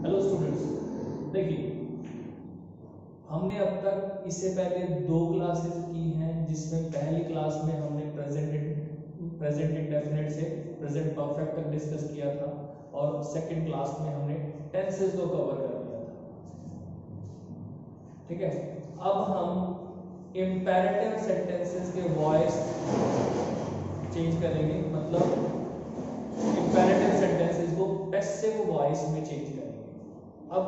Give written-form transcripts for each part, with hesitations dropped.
Hello students, देखिए हमने अब तक इससे पहले 2 क्लासेस की हैं, जिसमें पहली क्लास में हमने प्रेजेंट इंडेफिनिट से प्रेजेंट परफेक्ट तक डिस्कस किया था और सेकंड क्लास में हमने टेंसेस को कवर कर दिया था। ठीक है, अब हम इंपेरेटिव सेंटेंसेस के वॉइस चेंज करेंगे, मतलब इंपेरेटिव सेंटेंसेस को पैसिव वॉइस में चेंज करेंगे। अब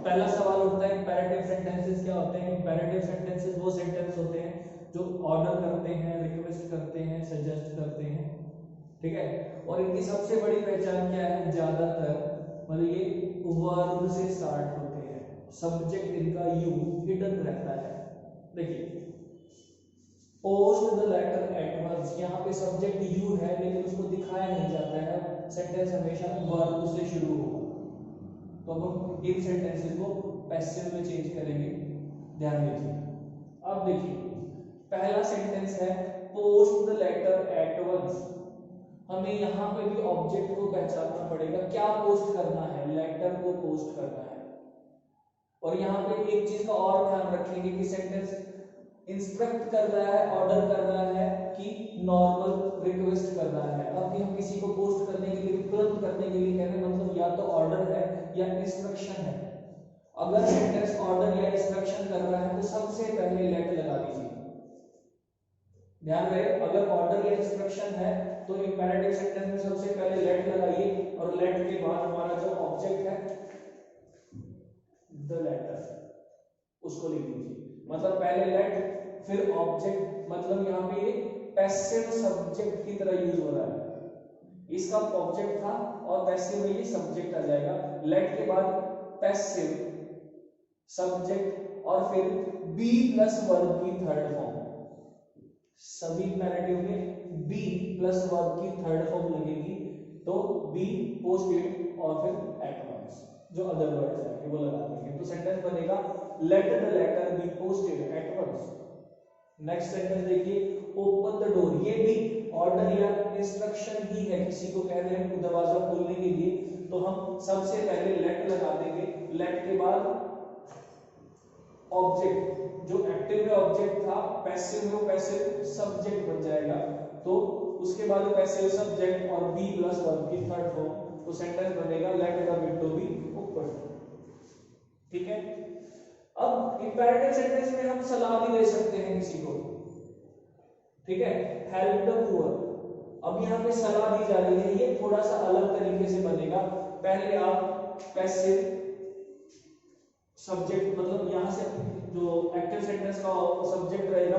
पहला सवाल उठता है, इंपेरेटिव सेंटेंसेस क्या होते हैं? इंपेरेटिव सेंटेंसेस वो सेंटेंस होते हैं जो ऑर्डर करते हैं, रिक्वेस्ट करते हैं, सजेस्ट करते हैं। ठीक है, और इनकी सबसे बड़ी पहचान क्या है? ज्यादातर मतलब ये वर्ब से स्टार्ट होते हैं, सब्जेक्ट इनका यू हिडन रहता है। देखिए, post the letter at once, यहाँ पे सब्जेक्ट यू है लेकिन उसको दिखाया नहीं जाता है, सेंटेंस हमेशा वर्ब से शुरू होगा। तो अब हम इन सेंटेंसेस को पैसिव में चेंज करेंगे, ध्यान दीजिए। अब देखिए, पहला सेंटेंस है post the letter at once. हमें यहाँ पे भी ऑब्जेक्ट को पहचानना पड़ेगा, क्या पोस्ट करना है? लेटर को पोस्ट करना है। और यहाँ पे एक चीज का और ध्यान रखेंगे कि सेंटेंस इंस्ट्रक्ट कर रहा है, ऑर्डर कर रहा है कि नॉर्मल रिक्वेस्ट कर रहा है। अब कि हम किसी को पोस्ट करने के लिए, तुरंत करने के लिए कह रहे हैं, मतलब या तो ऑर्डर है या इंस्ट्रक्शन है। अगर सेंटेंस ऑर्डर या इंस्ट्रक्शन कर रहा है तो सबसे पहले लेट लगा दीजिए। ध्यान रहे, अगर ऑर्डर या इंस्ट्रक्शन है तो इंपेरेटिव सेंटेंस में सबसे पहले लेट लगाइए और लेट के बाद हमारा जो ऑब्जेक्ट है द लेटर, उसको लिख दीजिए। मतलब पहले लेट फिर ऑब्जेक्ट, मतलब यहाँ पे ये पैसिव सब्जेक्ट की तरह यूज हो रहा है। इसका ऑब्जेक्ट था और पैसिव में ये सब्जेक्ट आ जाएगा। लेट के बाद पैसिव सब्जेक्ट और फिर बी प्लस वर्ब की थर्ड फॉर्म। सभी इंपेरेटिव में बी प्लस वर्ब की थर्ड फॉर्म लगेगी, तो बी पोस्टेड और फिर एट वंस जो अदर वर्ड्स है वो लगा देंगे, तो सेंटेंस बनेगा let the letter be posted at once. Next sentence देखिए, ओपन द डोर। ये भी ऑर्डर या इंस्ट्रक्शन ही है, किसी को कह रहे हैं दरवाजा खोलने के लिए, तो हम सबसे पहले लेट लगा देंगे। लेट के बाद ऑब्जेक्ट, जो एक्टिव में ऑब्जेक्ट था, पैसिव में वो पैसिव सब्जेक्ट बन जाएगा, तो उसके बाद पैसिव सब्जेक्ट और बी प्लस वर्ब की थर्ड फॉर्म, तो सेंटेंस बनेगा let the window be open. ठीक है, अब इंपेरेटिव सेंटेंस में हम सलाह भी दे सकते हैं किसी को। ठीक है, हेल्प द पुअर। अब यहाँ पे सलाह दी जा रही है, ये थोड़ा सा अलग तरीके से बनेगा। पहले आप पैसिव सब्जेक्ट, मतलब यहाँ से जो एक्टिव सेंटेंस का सब्जेक्ट रहेगा,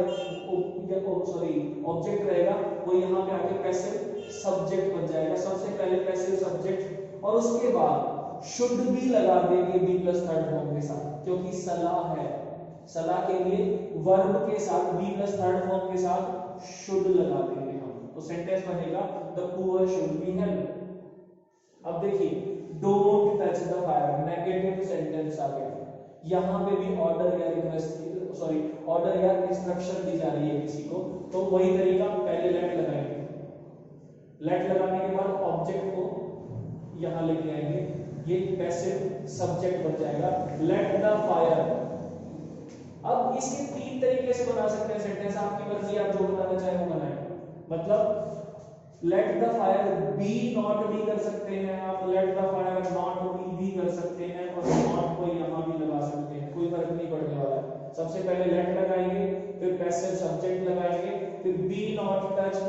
ऑब्जेक्ट रहेगा, वो यहाँ पे आके पैसिव सब्जेक्ट बन जाएगा। सबसे पहले पैसिव सब्जेक्ट और उसके बाद शुड भी लगा देंगे बी प्लस थर्ड फॉर्म के साथ, क्योंकि सलाह है। सलाह के लिए वर्ब के साथ बी प्लस थर्ड फॉर्म के साथ शुड लगा देंगे हम, तो सेंटेंस बनेगा the poor should be helped. अब देखिए, don't touch the fire, negative sentence आ गया। यहाँ पे भी ऑर्डर या रिक्वेस्ट, ऑर्डर या इंस्ट्रक्शन दी जा रही है किसी को, तो वही तरीका, पहले लेट लगाएंगे। लेट लगाने के बाद ऑब्जेक्ट को यहाँ लेके आएंगे, ये पैसिव सब्जेक्ट बन जाएगा लेट द फायर। अब इसके 3 तरीके से बना सकते हैं सेंटेंस, आपकी मर्जी, आप जो बनाना चाहे वो बनाए। मतलब let the fire be not भी कर सकते हैं आप, let the fire not be भी कर सकते हैं, और नॉट को यहाँ भी लगा सकते हैं, कोई फर्क नहीं पड़ने वाला है। सबसे पहले लेट लगाएंगे, फिर पैसिव सब्जेक्ट लगाएंगे, फिर be not touched,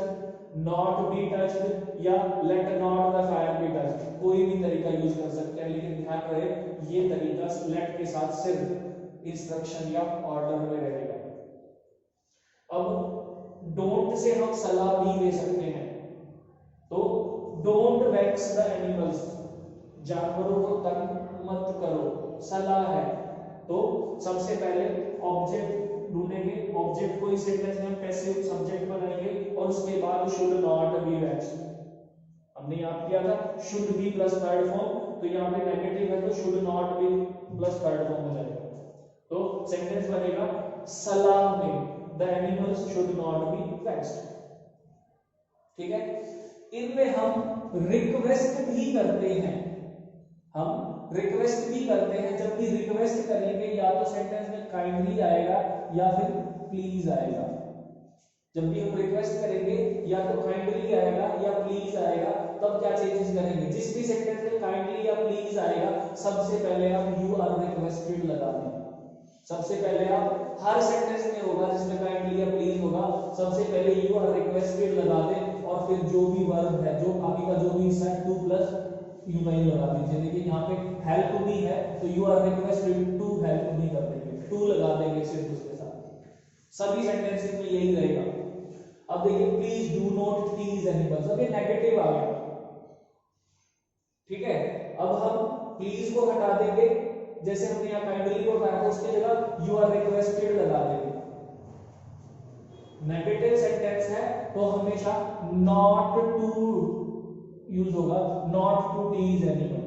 not be touched, या let not the fire be touched, कोई भी तरीका यूज कर सकते हैं, लेकिन ध्यान रहे ये तरीका लेट के साथ सिर्फ इंस्ट्रक्शन या ऑर्डर में रहेगा। अब डोंट से हम सलाह भी दे सकते हैं, तो डोंट वैक्स द एनिमल्स, जानवरों को तंग मत करो, सलाह है। तो सबसे पहले ऑब्जेक्ट ढूंढेंगे, ऑब्जेक्ट को इस सेंटेंस में हम पैसिव सब्जेक्ट बनाएंगे, और उसके बाद शुड नॉट बी वैक्स्ड। हमने याद किया था should be plus third form, तो यहाँ पे नेगेटिव है तो should not be plus third form हो जाएगा, तो सेंटेंस बनेगा सलाह में the animals should not be vaxxed. ठीक है, इनमें हम रिक्वेस्ट भी करते हैं, हम रिक्वेस्ट भी करते हैं, जब भी रिक्वेस्ट करेंगे या तो सेंटेंस में काइंडली आएगा या फिर प्लीज आएगा। जब भी हम रिक्वेस्ट करेंगे या तो काइंडली आएगा या प्लीज आएगा, तब क्या चेंजेस करेंगे? जिस भी सेंटेंस में काइंडली या प्लीज आएगा सबसे पहले आप यू आर रिक्वेस्टेड लगा दें। सबसे पहले आप हर सेंटेंस में होगा जिसमें काइंडली या प्लीज होगा, सबसे पहले यू आर रिक्वेस्टेड लगा दें और फिर जो भी वर्ब है, जो बाकी का जो भी हिस्सा है, टू प्लस यू वही लगा दीजिए। देखिए यहाँ पे हेल्प मी है तो you are requested to help me कर देंगे, टू लगा देंगे सिर्फ उसके साथ। सभी सेंटेंसेस में यही रहेगा। अब देखिए please do not tease animals, अब ये नेगेटिव आ गया, ठीक है। अब हम प्लीज को हटा देंगे, जैसे हमने यहाँ काइंडली को हटाया था उसकी जगह यू आर रिक्वेस्टेड लगा देंगे। नेगेटिव सेंटेंस है तो हमेशा नॉट टू यूज होगा, नॉट टू टीज एनीवन,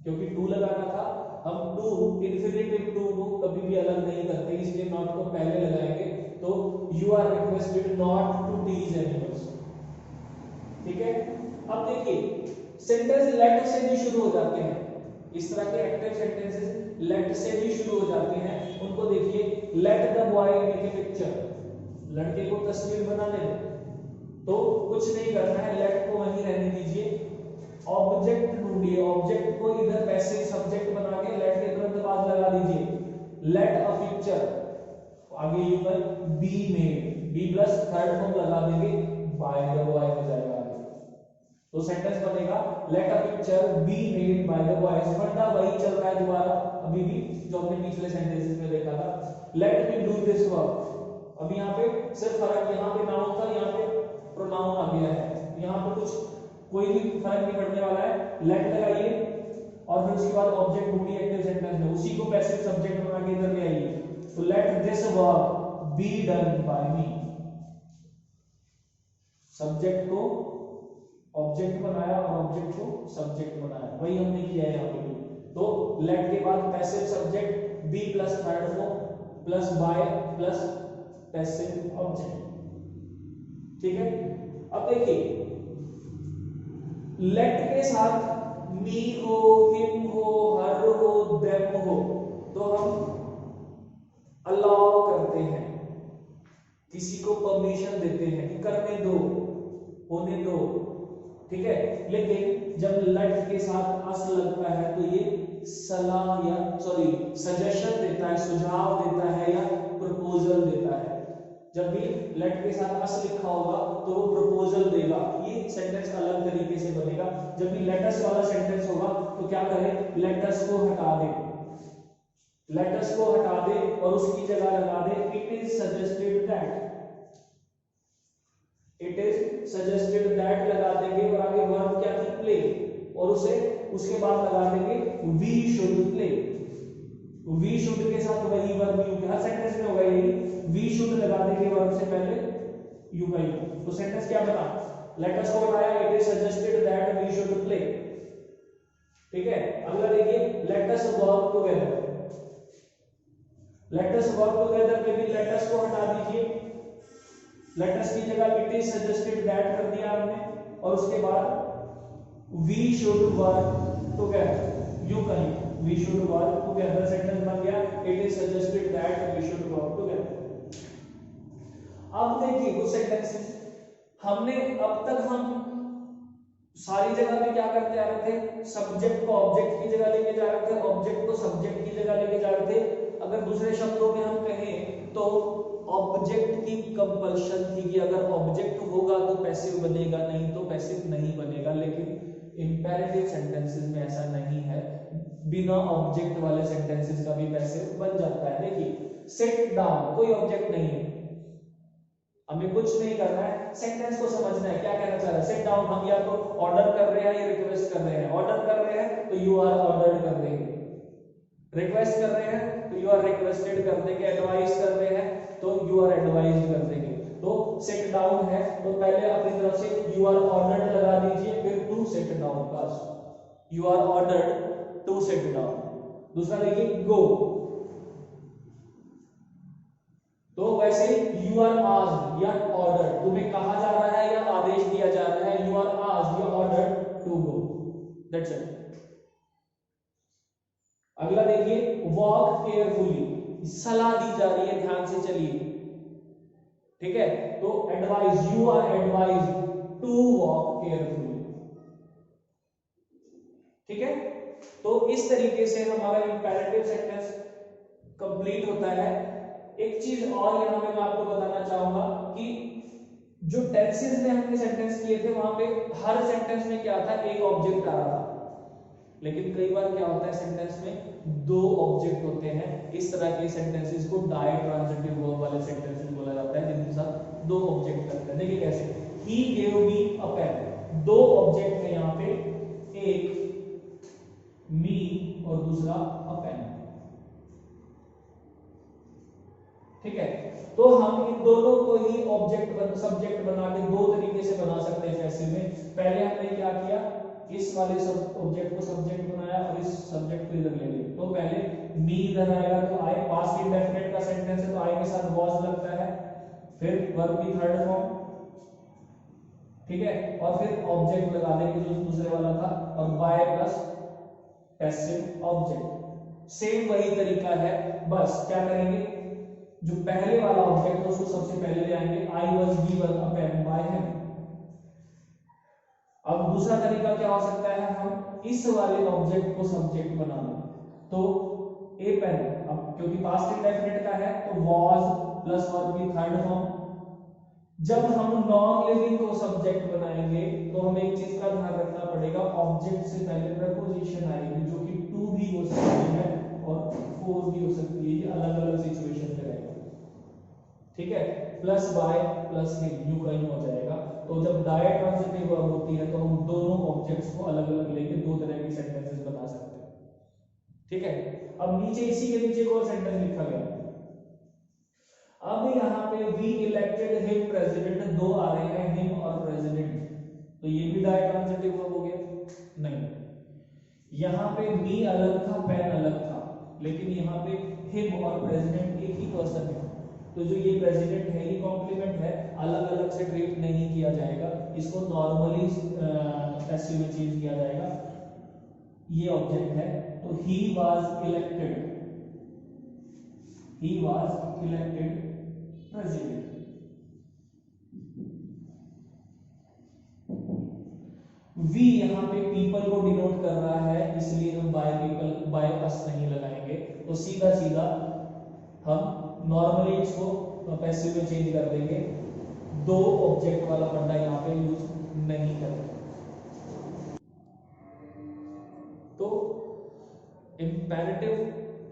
क्योंकि टू लगाना था। हम टू इंफिनिटिव टू को कभी भी अलग नहीं करते, इसलिए नॉट को पहले लगाएंगे। तो you are requested not to tease animals, ठीक है। अब देखिए सेंटेंस लेट से भी शुरू हो जाते हैं, इस तरह के एक्टिव सेंटेंसेस लेट से भी शुरू हो जाते हैं। उनको देखिए, let the boy make a picture, लड़के को तस्वीर बनाने दो, तो कुछ नहीं करना है, लेट को वहीं रहने दीजिए। ऑब्जेक्ट ढूंढिए, ऑब्जेक्ट को इधर पैसिव सब्जेक्ट बना के लेट के तुरंत बाद लगा दीजिए। लेट अ पिक्चर, आगे यू पर be made, be plus third form लगा देंगे, बाय द बॉय हो जाएगा आगे। तो सेंटेंस बनेगा let a picture be made by the boys. फंडा वही चल रहा है दोबारा अभी भी जो हमने पिछले सेंटेंसेस में देखा था। Let me do this work, अब यहाँ पे सिर्फ फर्क, यहाँ पे नाउन था, यहाँ पे प्रोनाउन आ गया है, यहाँ पे कुछ कोई भी फर्क नहीं पड़ने वाला है। लेट लगाइए और फिर उसके बाद ऑब्जेक्ट ढूंढिए एक्टिव सेंटेंस में, उसी को पैसिव सब्जेक्ट बना के इधर ले आइए। तो let this work be done by me, subject को ऑब्जेक्ट बनाया और ऑब्जेक्ट को सब्जेक्ट बनाया, वही हमने किया है यहाँ पे भी। तो लेट के बाद passive subject be plus third form plus by plus passive object, ठीक है। अब देखिए लेट के साथ मी हो, हिम हो, हर हो, देम हो, तो हम अलाउ करते हैं, किसी को परमिशन देते हैं कि करने दो, होने दो, ठीक है। लेकिन जब लेट के साथ अस लगता है तो ये सलाह या सजेशन देता है, सुझाव देता है या प्रपोजल देता है। जब भी लेट के साथ अस लिखा होगा तो वो प्रपोजल देगा, ये सेंटेंस अलग तरीके से बनेगा। जब भी लेटस वाला सेंटेंस होगा तो क्या करें, लेटस को हटा दे, लेटस को हटा दे और उसकी जगह लगा दे it is suggested that, it is suggested that लगा देंगे और आगे वर्ब क्या थी, प्ले, और उसे उसके बाद लगा देंगे we should play. We should के साथ वही वर्ब यू के हर सेंटेंस में होगा यही, वी शुड लगा देंगे वर्ब से पहले यू का यू। तो सेंटेंस क्या बना, लेट अस को हटाया, it is suggested that we should play, ठीक है। अगला देखिए let us work together, let us work together में भी लेट अस को हटा दीजिए, लेट अस की जगह इट इज सजेस्टेड दैट कर दिया हमने और उसके बाद वी शुड वर्क टुगेदर, यू कहीं we should work together sentence बन गया, it is suggested that we should work together. अब देखिए कुछ सेंटेंसेस हमने अब तक हम सारी जगह में क्या करते आ रहे थे, सब्जेक्ट को ऑब्जेक्ट की जगह लेके जा रहे थे, ऑब्जेक्ट को सब्जेक्ट की जगह लेके जा रहे थे। अगर दूसरे शब्दों में हम कहें तो ऑब्जेक्ट की कंपल्शन थी कि अगर ऑब्जेक्ट होगा तो पैसिव बनेगा, नहीं तो पैसिव नहीं बनेगा। लेकिन इंपेरेटिव सेंटेंसेस में ऐसा नहीं है, बिना ऑब्जेक्ट वाले सेंटेंसेस का भी पैसिव बन जाता है। देखिए सिट डाउन, कोई ऑब्जेक्ट नहीं है, हमें कुछ नहीं करना है, सेंटेंस को समझना है क्या कहना चाह रहा है। सिट डाउन हम या तो ऑर्डर कर रहे हैं या रिक्वेस्ट कर रहे हैं, ऑर्डर कर रहे हैं तो यू आर ऑर्डर्ड कर देंगे, रिक्वेस्ट कर रहे हैं तो यू आर रिक्वेस्टेड कर देंगे, एडवाइस कर रहे हैं तो यू आर एडवाइज्ड कर देंगे। तो सिट डाउन है तो पहले अपनी तरफ से यू आर ऑर्डर्ड लगा दीजिए, फिर टू सिट डाउन, बस you are ordered to sit down. दूसरा देखिए गो, तो वैसे यू आर आस्क्ड या ऑर्डर्ड, तुम्हें कहा जा रहा है या आदेश दिया जा रहा है, यू आर आस्क्ड या ordered to go, that's it. अगला देखिए, वॉक केयरफुली, सलाह दी जा रही है, ध्यान से चलिए, ठीक है। तो advise, you are advise to walk carefully, ठीक है। तो इस तरीके से हमारा इंपेरेटिव सेंटेंस कंप्लीट होता है। एक चीज और यहां पे मैं आपको बताना चाहूंगा कि जो टेंसेस में हमने सेंटेंस किए थे वहां पे हर सेंटेंस में क्या था, एक ऑब्जेक्ट आ रहा था, लेकिन कई बार क्या होता है सेंटेंस में दो ऑब्जेक्ट होते हैं। इस तरह के सेंटेंसेस को डायट्रांजिटिव वर्ब वाले सेंटेंसेस बोला जाता है, जिनके साथ दो ऑब्जेक्ट लगते हैं। देखिए कैसे, he gave me a pen, दो ऑब्जेक्ट है यहाँ पे, एक मी और दूसरा अ पेन, ठीक है। तो हम इन दोनों को ही ऑब्जेक्ट सब्जेक्ट बना के दो तरीके से बना सकते हैं पैसिव में। पहले हमने क्या किया, इस वाले सब ऑब्जेक्ट को सब्जेक्ट बनाया और इस सब्जेक्ट को इधर ले लिया। तो पहले मी इधर आएगा तो आई, पास्ट इंडेफिनिट का सेंटेंस है तो आई के साथ वाज लगता है, फिर वर्ब की थर्ड फॉर्म, ठीक है, और फिर ऑब्जेक्ट लगा देंगे जो दूसरे वाला था, और by plus passive object. Same वही तरीका है, बस क्या करेंगे, जो पहले वाला ऑब्जेक्ट है उसको सबसे पहले ले आएंगे, I was given a pen by him. अब दूसरा तरीका क्या हो सकता है, हम इस वाले ऑब्जेक्ट को सब्जेक्ट बना लें, तो ए पेन, अब क्योंकि पास्ट इंडेफिनिट का है तो वाज प्लस वर्ब की थर्ड फॉर्म। जब हम नॉन लिविंग को सब्जेक्ट बनाएंगे तो हमें एक चीज का ध्यान रखना पड़ेगा, ऑब्जेक्ट से पहले प्रपोजिशन आएगी, जो कि टू भी हो सकती है और फोर भी हो सकती है, ये अलग अलग सिचुएशन पे रहेगा, ठीक है। Plus by plus him, you का यूं हो जाएगा। तो जब डायट्रांजिटिव वर्ब होती है तो हम दोनों ऑब्जेक्ट्स को अलग अलग लेके दो तरह की सेंटेंसेस बना सकते हैं, ठीक है। अब नीचे, इसी के नीचे एक और सेंटेंस लिखा गया, अब यहाँ पे वी इलेक्टेड हिम प्रेसिडेंट, दो आ रहे हैं, हिम और प्रेसिडेंट, तो ये भी डायट्रांजिटिव वर्ब हो गया, नहीं। यहाँ पे मी अलग था, पेन अलग था, लेकिन यहाँ पे हिम और प्रेसिडेंट एक ही पर्सन है, तो जो ये प्रेसिडेंट है ये कॉम्प्लीमेंट है, अलग अलग से ट्रीट नहीं किया जाएगा, इसको नॉर्मली पैसिव में चेंज किया जाएगा। ये ऑब्जेक्ट है, तो he was elected, he was elected president। We यहाँ पे पीपल को डिनोट कर रहा है, इसलिए हम बाय पीपल बाय अस नहीं लगाएंगे, तो सीधा सीधा हम नॉर्मली इसको पैसिव में चेंज कर देंगे, दो ऑब्जेक्ट वाला फंडा यहाँ पे यूज नहीं करेंगे। तो इंपेरेटिव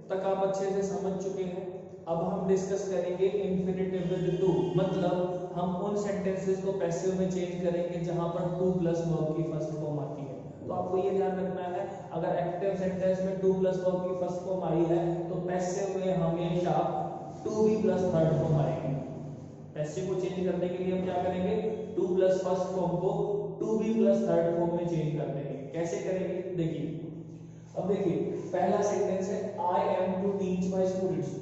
तक आप अच्छे से समझ चुके हैं। अब हम डिस्कस करेंगे इंफिनिटिव विद टू, मतलब हम उन सेंटेंसेस को पैसिव में चेंज करेंगे जहां पर टू प्लस वर्ब की फर्स्ट फॉर्म आती है। तो आपको ये ध्यान रखना है, अगर एक्टिव सेंटेंस में टू प्लस वर्ब की फर्स्ट फॉर्म आई है तो पैसिव में हमेशा to be plus third form आएगी। पैसिव को चेंज करने के लिए हम क्या करेंगे, टू प्लस फर्स्ट फॉर्म को to be plus third form में चेंज कर देंगे। कैसे करेंगे, देखिए। अब देखिए, पहला सेंटेंस है, I am to teach my students,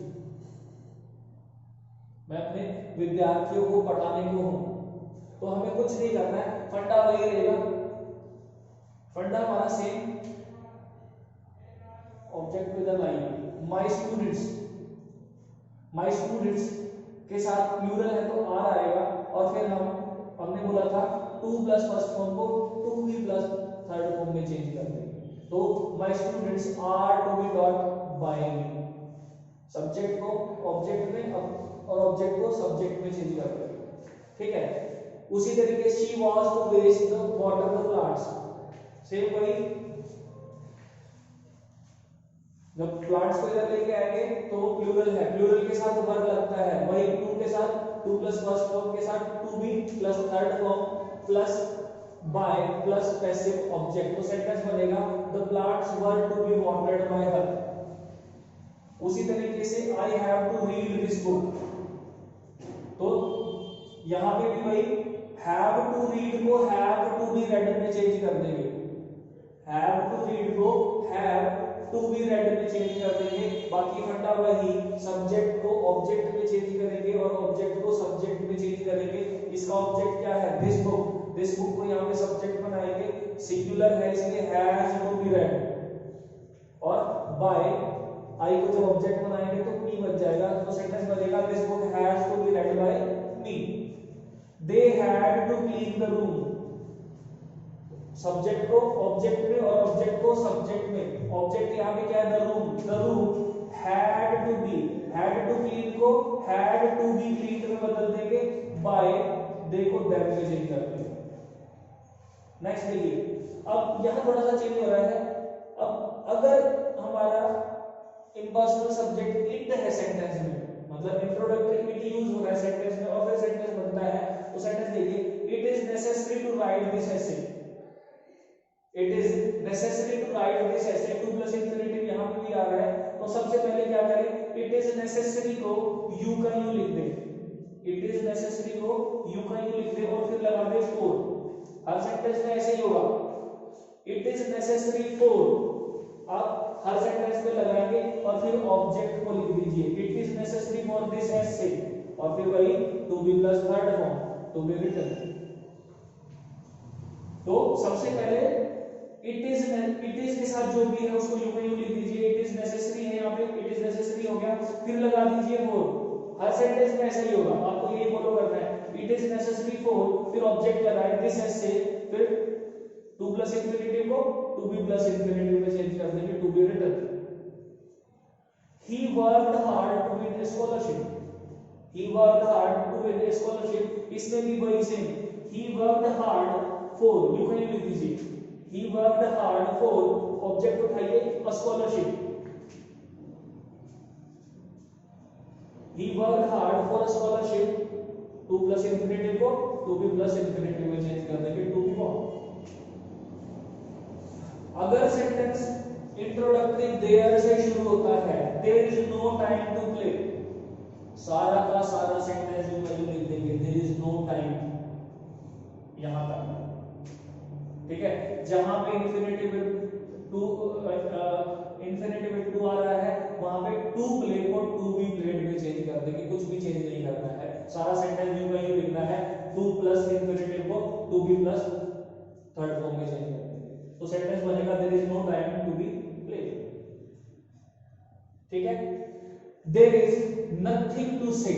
मैं अपने विद्यार्थियों को पढ़ाने को हूं। तो हमें कुछ नहीं करना है, फंडा वही रहेगा, फंडा हमारा सेम, ऑब्जेक्ट इधर लाइए, माई स्टूडेंट्स, माई स्टूडेंट्स के साथ प्लूरल है तो आर आएगा, और फिर हमने बोला था टू प्लस फर्स्ट फॉर्म को to be plus third form में चेंज कर देंगे। तो my students are to be taught by me, subject को ऑब्जेक्ट में और ऑब्जेक्ट को सब्जेक्ट में चेंज कर देंगे, ठीक है। उसी तरीके she was to waste the water the plants, same वही, जब प्लांट्स को इधर लेके आएंगे तो प्लूरल है, प्लूरल के साथ वर्ब लगता है, वही टू के साथ, टू प्लस फर्स्ट फॉर्म के साथ to be plus third form plus by plus passive object, तो सेंटेंस बनेगा the plants were to be watered by her. उसी तरीके से I have to read this book, तो यहां पे भी वही हैव टू रीड को हैव टू बी रेड में चेंज कर देंगे, हैव टू रीड को हैव टू बी रेड में चेंज कर देंगे। बाकी फंडा वही, सब्जेक्ट को ऑब्जेक्ट में चेंज करेंगे और ऑब्जेक्ट को सब्जेक्ट में चेंज करेंगे। इसका ऑब्जेक्ट क्या है, दिस बुक, दिस बुक को यहाँ पे सब्जेक्ट बनाएंगे, सिंगुलर है इसलिए हैज टू बी रेड, और बाय आई को जब ऑब्जेक्ट बनाएंगे तो मी बच जाएगा, तो सेंटेंस बनेगा this book has to be read by me, they had to clean the room. Subject को ऑब्जेक्ट में और ऑब्जेक्ट को सब्जेक्ट में, ऑब्जेक्ट यहाँ पे क्या है the room had to be, had to clean को हैड टू बी क्लीन में बदल देंगे, बाय दे को दैट में चेंज कर देंगे। नेक्स्ट देखिए, अब यहां थोड़ा सा चेंज हो रहा है। अब अगर हमारा इम्पर्सनल सब्जेक्ट इट है सेंटेंस में, मतलब इंट्रोडक्टरी इट यूज हो रहा है सेंटेंस में और फिर सेंटेंस बनता है, तो सेंटेंस देखिए it is necessary to write this essay, it is necessary to write this essay, to plus infinitive यहां पे भी आ रहा है, तो सबसे पहले क्या करें, इट इज नेसेसरी को यू का यू लिख दे, इट इज नेसेसरी को यू का यू लिख दे और फिर लगा दे फॉर। हर सेंटेंस में ऐसे ही होगा, इट इज नेसेसरी फॉर, आप हर सेंटेंस में लगाएंगे और फिर ऑब्जेक्ट को लिख दीजिए, it is necessary for this essay, और फिर वही to be plus third form to be written. तो सबसे पहले इट इज के साथ जो भी है उसको यू में यू लिख दीजिए, इट इज नेसेसरी है यहाँ पे, इट इज नेसेसरी हो गया, फिर लगा दीजिए फॉर। हर सेंटेंस में ऐसा ही होगा, आपको ये फॉलो करना है, इट इज नेसेसरी फॉर, फिर ऑब्जेक्ट लगाए दिस एसे, फिर टू प्लस इंफिनिटिव को टू बी प्लस इंफिनिटिव में चेंज कर देंगे, to be written. He worked hard to win a scholarship. He worked hard to win a scholarship. इसमें भी वही same, he worked hard for, यू कहीं लिख दीजिए, he worked hard for, object उठाइए a scholarship. He worked hard for a scholarship, to plus infinitive को to be plus infinitive में चेंज कर देंगे, टू बी फॉर्म। अगर सेंटेंस इंट्रोडक्टरी देयर से शुरू होता है, there is no time to play, सारा का सारा सेंटेंस यू लिख देंगे, देयर इज नो टाइम यहां तक, ठीक है। जहां पे इंफिनिटिव टू आ रहा है वहां पे टू प्ले को टू बी प्लेड में चेंज कर देंगे, कुछ भी चेंज नहीं करना है, सारा सेंटेंस यू लिखना है, टू प्लस इंफिनिटिव को to be plus third form में चेंज कर देंगे, तो सेंटेंस बनेगा there is no time to be played, ठीक है। देयर इज नथिंग टू से,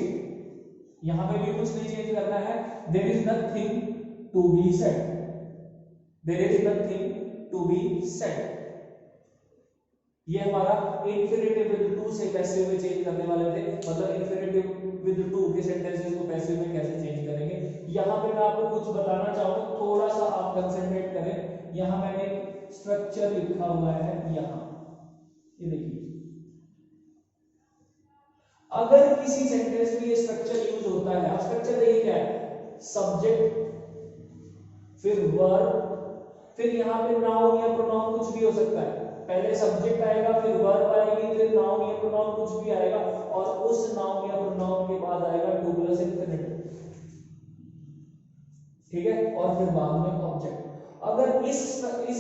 यहां पे भी कुछ नहीं चेंज करना है, there is nothing to be said, there is nothing to be said. ये हमारा इंफिनिटिव विद टू से पैसिव में चेंज करने वाले थे, मतलब इंफिनिटिव विद टू के सेंटेंसेस को पैसिव में कैसे चेंज करेंगे। यहां पे मैं आपको कुछ बताना चाहूंगा, थोड़ा सा आप कंसंट्रेट करें। यहां मैंने स्ट्रक्चर लिखा हुआ है, यहां ये देखिए, अगर किसी सेंटेंस में ये स्ट्रक्चर यूज होता है, अब स्ट्रक्चर देखिए क्या है, सब्जेक्ट फिर वर्ब, फिर यहां पे नाउन या प्रोनाउन कुछ भी हो सकता है, पहले सब्जेक्ट आएगा फिर वर्ब आएगी फिर नाउन या प्रोनाउन कुछ भी आएगा और उस नाउन या प्रोनाउन के बाद आएगा टू प्लस इंफिनिटिव, ठीक है, और फिर बाद में ऑब्जेक्ट। अगर इस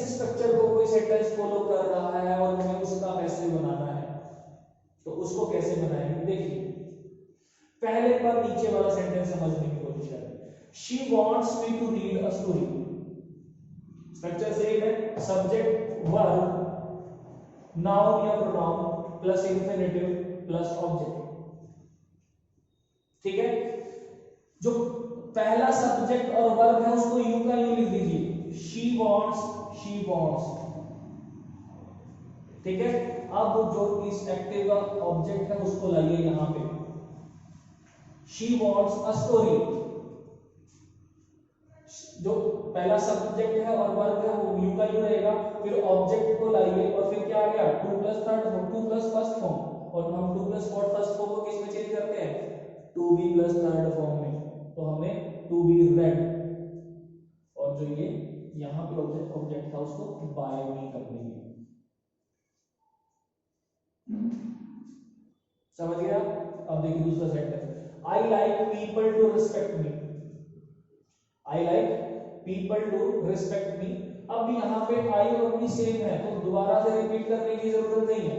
स्ट्रक्चर को कोई सेंटेंस फॉलो कर रहा है और हमें उसका पैसिव बनाना है तो उसको कैसे बनाएंगे, देखिए पहले पर नीचे वाला सेंटेंस समझने की कोशिश करें। She wants me to read a story, structure same है, सब्जेक्ट वर्ब नाउन या pronoun plus infinitive plus object, ठीक है। जो पहला सब्जेक्ट और वर्ब है उसको यू का यू लिख दीजिए, शी वांट्स, ठीक है। अब जो इस एक्टिव का ऑब्जेक्ट है उसको लाइए यहां पे, शी वांट्स अ स्टोरी, जो पहला सब्जेक्ट है और वर्ब है वो यू का यू रहेगा, फिर ऑब्जेक्ट को लाइए और फिर क्या आ गया two plus third form, to plus first form, और हम टू प्लस फर्स्ट फॉर्म को किस में चेंज करते हैं, to be plus third form में, तो हमें टू बी रेड, और जो ये यहां पे ऑब्जेक्ट था उसको बाय में कर देंगे, समझ गया। अब देखिए दूसरा sentence, I like people to respect me, I like people to respect me. अब यहां पे आई और मी सेम है तो दोबारा से रिपीट करने की जरूरत नहीं है,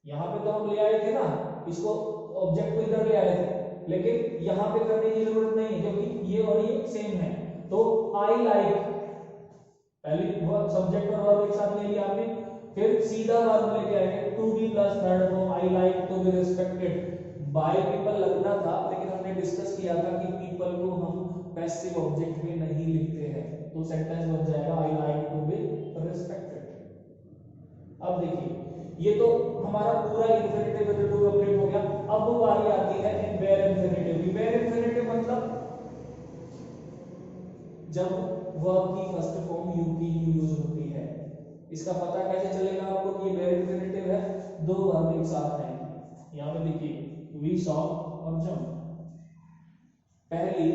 यहां पे तो हम ले आए थे ना, इसको ऑब्जेक्ट को इधर ले आए थे, लेकिन यहां पे करने की जरूरत नहीं है क्योंकि ये और ये सेम है। तो आई लाइक, पहले सब्जेक्ट और वर्ब एक साथ ले लिया आपने, फिर सीधा वर्ब लेके आएंगे to be plus third form I like to be respected by people लगना था, लेकिन हमने डिस्कस किया था कि पीपल को हम पैसिव ऑब्जेक्ट में नहीं लिखते हैं, तो सेंटेंस बन जाएगा I like to be respected. अब देखिए ये तो हमारा पूरा इंफिनिटिव विद टू कंप्लीट हो गया। अब बारी आती है इन वेयर इंफिनिटिव। वेयर इंफिनिटिव मतलब जब वर्ब की फर्स्ट फॉर्म यू की यूज होती है। इसका पता कैसे चलेगा आपको कि ये वेयर इंफिनिटिव है? दो वर्ब एक साथ आएंगे। यहां पे देखिए वी सॉ और जंप। पहली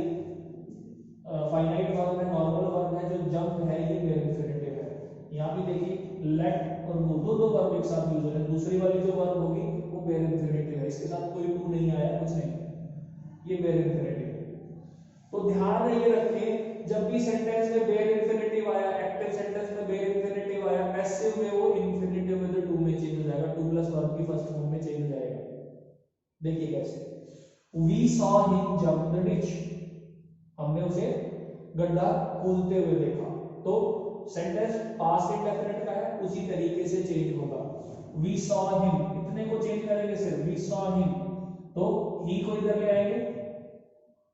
फाइनाइट वर्ब है, नॉर्मल वर्ब है, जो जंप है ये वेयर इंफिनिटिव है। यहां पे देखिए लेट और गो दो वर्ब एक साथ यूज हो रहे हैं। दूसरी वाली जो वर्ब होगी वो वेयर इंफिनिटिव है, इसके साथ कोई टू नहीं आया, कुछ नहीं, ये वेयर इंफिनिटिव है। तो ध्यान ये रखें जब भी सेंटेंस में वेयर इंफिनिटिव आया, एक्टिव सेंटेंस में वेयर इंफिनिटिव आया, पैसिव में वो इंफिनिटिव में टू में चेंज हो जाएगा, टू प्लस वर्ब की फर्स्ट फॉर्म में चेंज हो जाएगा। देखिए कैसे, we saw him jump the ditch, हमने उसे गड्ढा खोलते हुए देखा। तो सेंटेंस पास्ट इंडेफिनिट का है, उसी तरीके से चेंज होगा। वी सॉ हिम, इतने को चेंज करेंगे सिर्फ, वी सॉ हिम, तो ही को इधर ले आएंगे,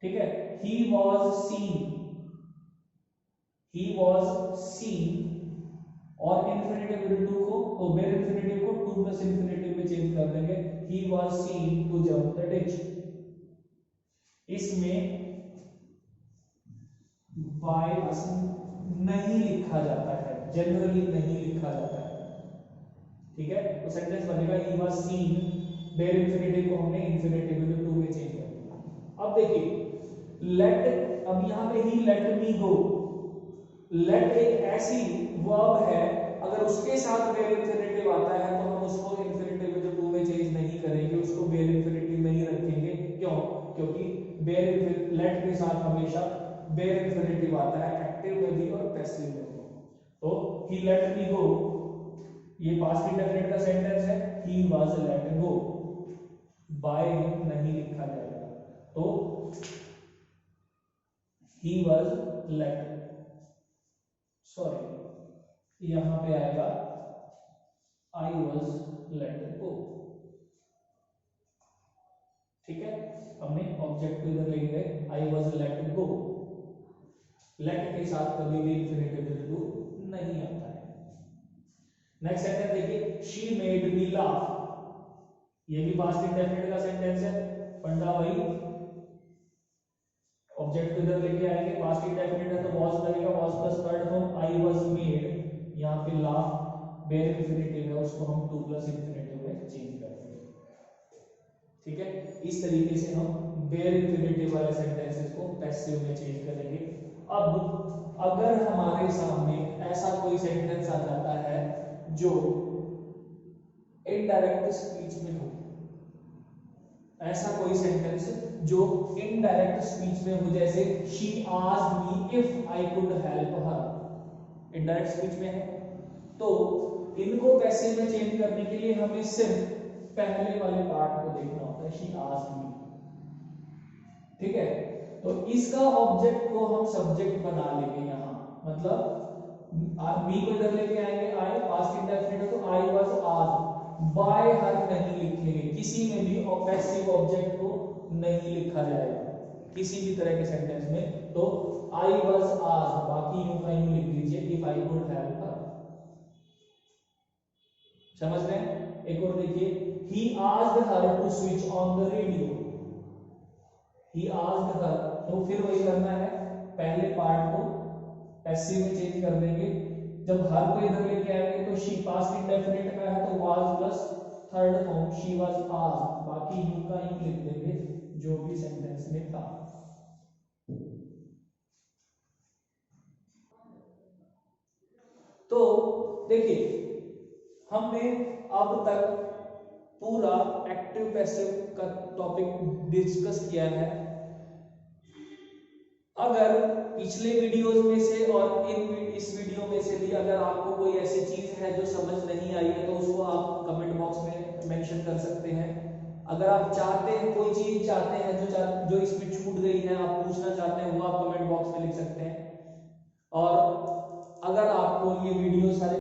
ठीक है, he was seen और इंफिनिटिव विद टू को वेयर इंफिनिटिव को टू प्लस इंफिनिटिव में चेंज कर देंगे, he was seen to jump the ditch। इसमें बाय नहीं लिखा जाता है, जनरली नहीं लिखा जाता है, ठीक है। तो सेंटेंस बनेगा he was seen, bare infinitive को हमने इंफिनिटिव विद टू में चेंज कर दिया। अब देखिए लेट, अब यहां पे ही लेट मी गो, लेट एक ऐसी वर्ब है अगर उसके साथ वेयर इंफिनिटिव आता है तो हम उसको इंफिनिटिव विद टू में चेंज नहीं करेंगे, उसको वेयर इंफिनिटिव में ही रखेंगे। क्यों? क्योंकि वेयर लेट के साथ हमेशा वेयर इंफिनिटिव आता है, एक्टिव में भी और पैसिव में भी। तो ही लेट मी गो, ये पास्ट इंडेफिनिट का सेंटेंस है, he was let go, by him नहीं लिखा जाएगा, तो he was let, सॉरी यहां पे आएगा I was let go, ठीक है। हमने ऑब्जेक्ट को इधर ले गए, I was let go, let के साथ कभी भी इंफिनिटिव विद टू नहीं आता है। नेक्स्ट सेंटेंस देखिए, she made me laugh, ये भी पास्ट इंडेफिनिट का सेंटेंस है, फंडा वही, ऑब्जेक्ट को इधर लेके आएंगे, पास्ट इंडेफिनिट है तो वाज लगेगा, was plus third form I was made, यहां पे लाफ वेयर इंफिनिटिव है, उसको हम टू प्लस इंफिनिटिव में चेंज कर देंगे, ठीक है। इस तरीके से हम वेयर इंफिनिटिव वाले सेंटेंसेस को पैसिव में चेंज करेंगे। अब अगर हमारे सामने ऐसा कोई सेंटेंस आ जाता है जो इनडायरेक्ट स्पीच में हो, ऐसा कोई सेंटेंस जो इनडायरेक्ट स्पीच में हो, जैसे she asked me if I could help her, indirect speech में है, तो इनको पैसिव में चेंज करने के लिए हमें सिर्फ पहले वाले पार्ट को देखना होता है, शी आस्क्ड मी, ठीक है। तो इसका ऑब्जेक्ट को हम सब्जेक्ट बना लेंगे यहां, मतलब मी को इधर लेके आएंगे, आई पास्ट इंडेफिनिट तो आई वाज आस्क्ड, बाय हर नहीं लिखेंगे, किसी में भी पैसिव ऑब्जेक्ट को नहीं लिखा जाएगा किसी भी तरह के सेंटेंस में। तो आई वाज आस्क्ड, बाकी यूं का यूं लिख दीजिए, if I could help her, समझ रहे हैं। एक और देखिए, he asked her to switch on the radio, he asked her, तो फिर वही करना है, पहले पार्ट को पैसिव में चेंज कर देंगे, जब हर को इधर लेके आएंगे तो शी पास्ट इंडेफिनिट का है तो was plus third form she was asked, बाकी यू का यू लिख देंगे जो भी सेंटेंस में था। तो देखिए हमने अब तक पूरा एक्टिव पैसिव का टॉपिक डिस्कस किया है। अगर पिछले वीडियोस में से और इस वीडियो में से भी अगर आपको कोई ऐसी चीज है जो समझ नहीं आई है तो उसको आप कमेंट बॉक्स में मेंशन कर सकते हैं। अगर आप चाहते हैं कोई चीज चाहते हैं जो इसमें छूट गई है आप पूछना चाहते हैं वो आप कमेंट बॉक्स में लिख सकते हैं। और अगर आपको ये वीडियो सारे